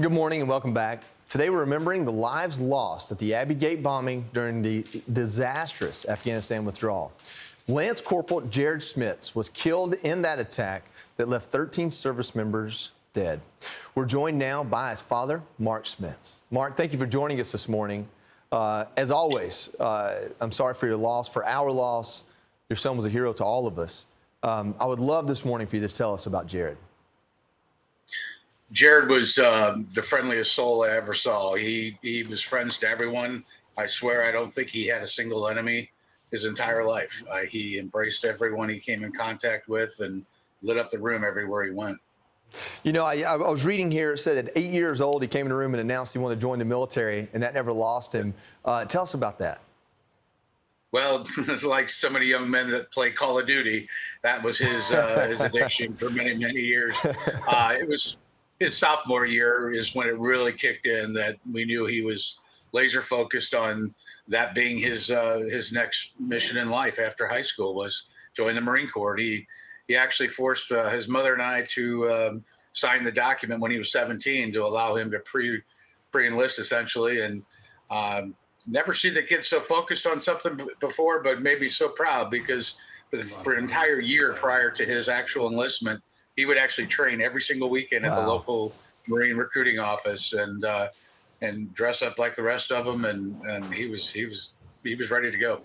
Good morning and welcome back. Today we're remembering the lives lost at the Abbey Gate bombing during the disastrous Afghanistan withdrawal. Lance Cpl. Jared Schmitz was killed in that attack that left 13 service members dead. We're joined now by his father, Mark Schmitz. Mark, thank you for joining us this morning. As always, I'm sorry for your loss, for our loss. Your son was a hero to all of us. I would love this morning for you to tell us about Jared. Jared was the friendliest soul I ever saw. He was friends to everyone. I swear I don't think he had a single enemy his entire life. He embraced everyone he came in contact with and lit up the room everywhere he went. You know, I was reading here, it said at 8 years old, he came in the room and announced he wanted to join the military, and that never lost him. Tell us about that. Well, it's like so many young men that play Call of Duty. That was his addiction for many, many years. It was his sophomore year is when it really kicked in, that we knew he was laser focused on that being his next mission in life after high school was join the Marine Corps. He actually forced his mother and I to sign the document when he was 17 to allow him to pre-enlist essentially. And never see the kid so focused on something before, but maybe so proud because for an entire year prior to his actual enlistment, he would actually train every single weekend at the local Marine recruiting office and dress up like the rest of them. And he was ready to go.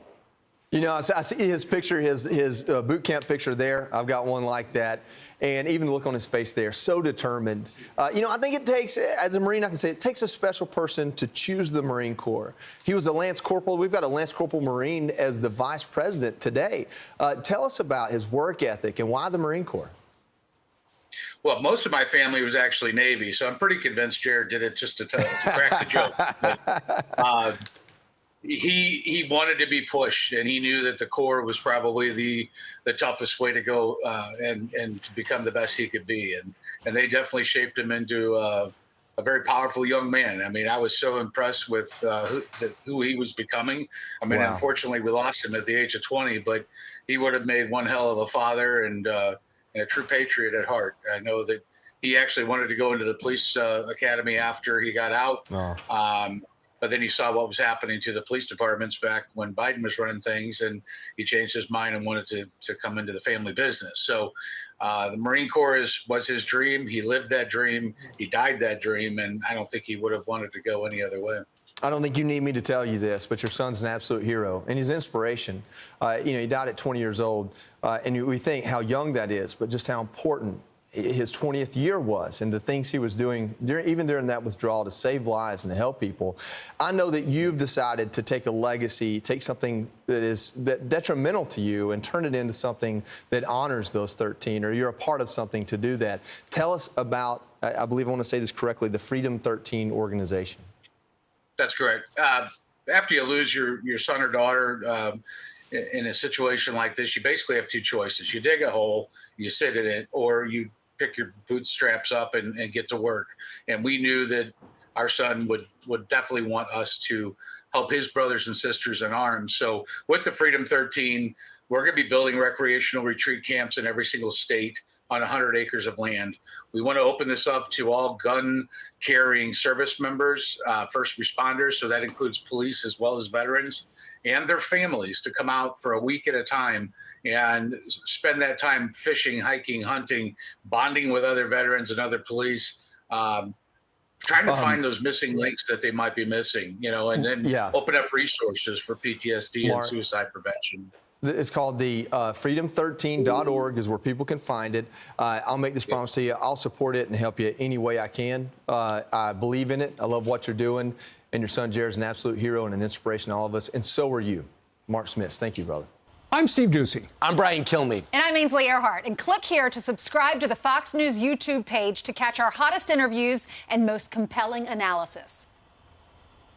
You know, I see his picture, his boot camp picture there. I've got one like that. And even the look on his face there, so determined. You know, I think it takes, as a Marine, I can say it takes a special person to choose the Marine Corps. He was a Lance Corporal. We've got a Lance Corporal Marine as the vice president today. Tell us about his work ethic and why the Marine Corps. Well, most of my family was actually Navy, so I'm pretty convinced Jared did it just to crack the joke. But, he wanted to be pushed, and he knew that the Corps was probably the toughest way to go and to become the best he could be. And they definitely shaped him into a very powerful young man. I mean, I was so impressed with who he was becoming. I mean, Unfortunately, we lost him at the age of 20, but he would have made one hell of a father and a true patriot at heart. I know that he actually wanted to go into the police academy after he got out. But then he saw what was happening to the police departments back when Biden was running things, and he changed his mind and wanted to come into the family business. So the Marine Corps was his dream. He lived that dream. He died that dream, and I don't think he would have wanted to go any other way. I don't think you need me to tell you this, but your son's an absolute hero, and he's inspiration. You know, he died at 20 years old, and we think how young that is, but just how important his 20th year was and the things he was doing even during that withdrawal to save lives and to help people. I know that you've decided to take a legacy, take something that is detrimental to you and turn it into something that honors those 13, or you're a part of something to do that. Tell us about, I believe I want to say this correctly, the Freedom 13 organization. That's correct. After you lose your son or daughter in a situation like this, you basically have two choices. You dig a hole, you sit in it, or you pick your bootstraps up and get to work. And we knew that our son would definitely want us to help his brothers and sisters in arms. So with the Freedom 13, we're going to be building recreational retreat camps in every single state on 100 acres of land. We want to open this up to all gun-carrying service members, first responders, so that includes police as well as veterans, and their families to come out for a week at a time and spend that time fishing, hiking, hunting, bonding with other veterans and other police, trying to find those missing links that they might be missing, you know, and then open up resources for PTSD and suicide prevention. It's called the freedom13.org is where people can find it. I'll make this promise to you. I'll support it and help you any way I can. I believe in it. I love what you're doing. And your son Jared's an absolute hero and an inspiration to all of us. And so are you. Mark Schmitz, thank you, brother. I'm Steve Ducey. I'm Brian Kilmeade. And I'm Ainsley Earhart. And click here to subscribe to the Fox News YouTube page to catch our hottest interviews and most compelling analysis.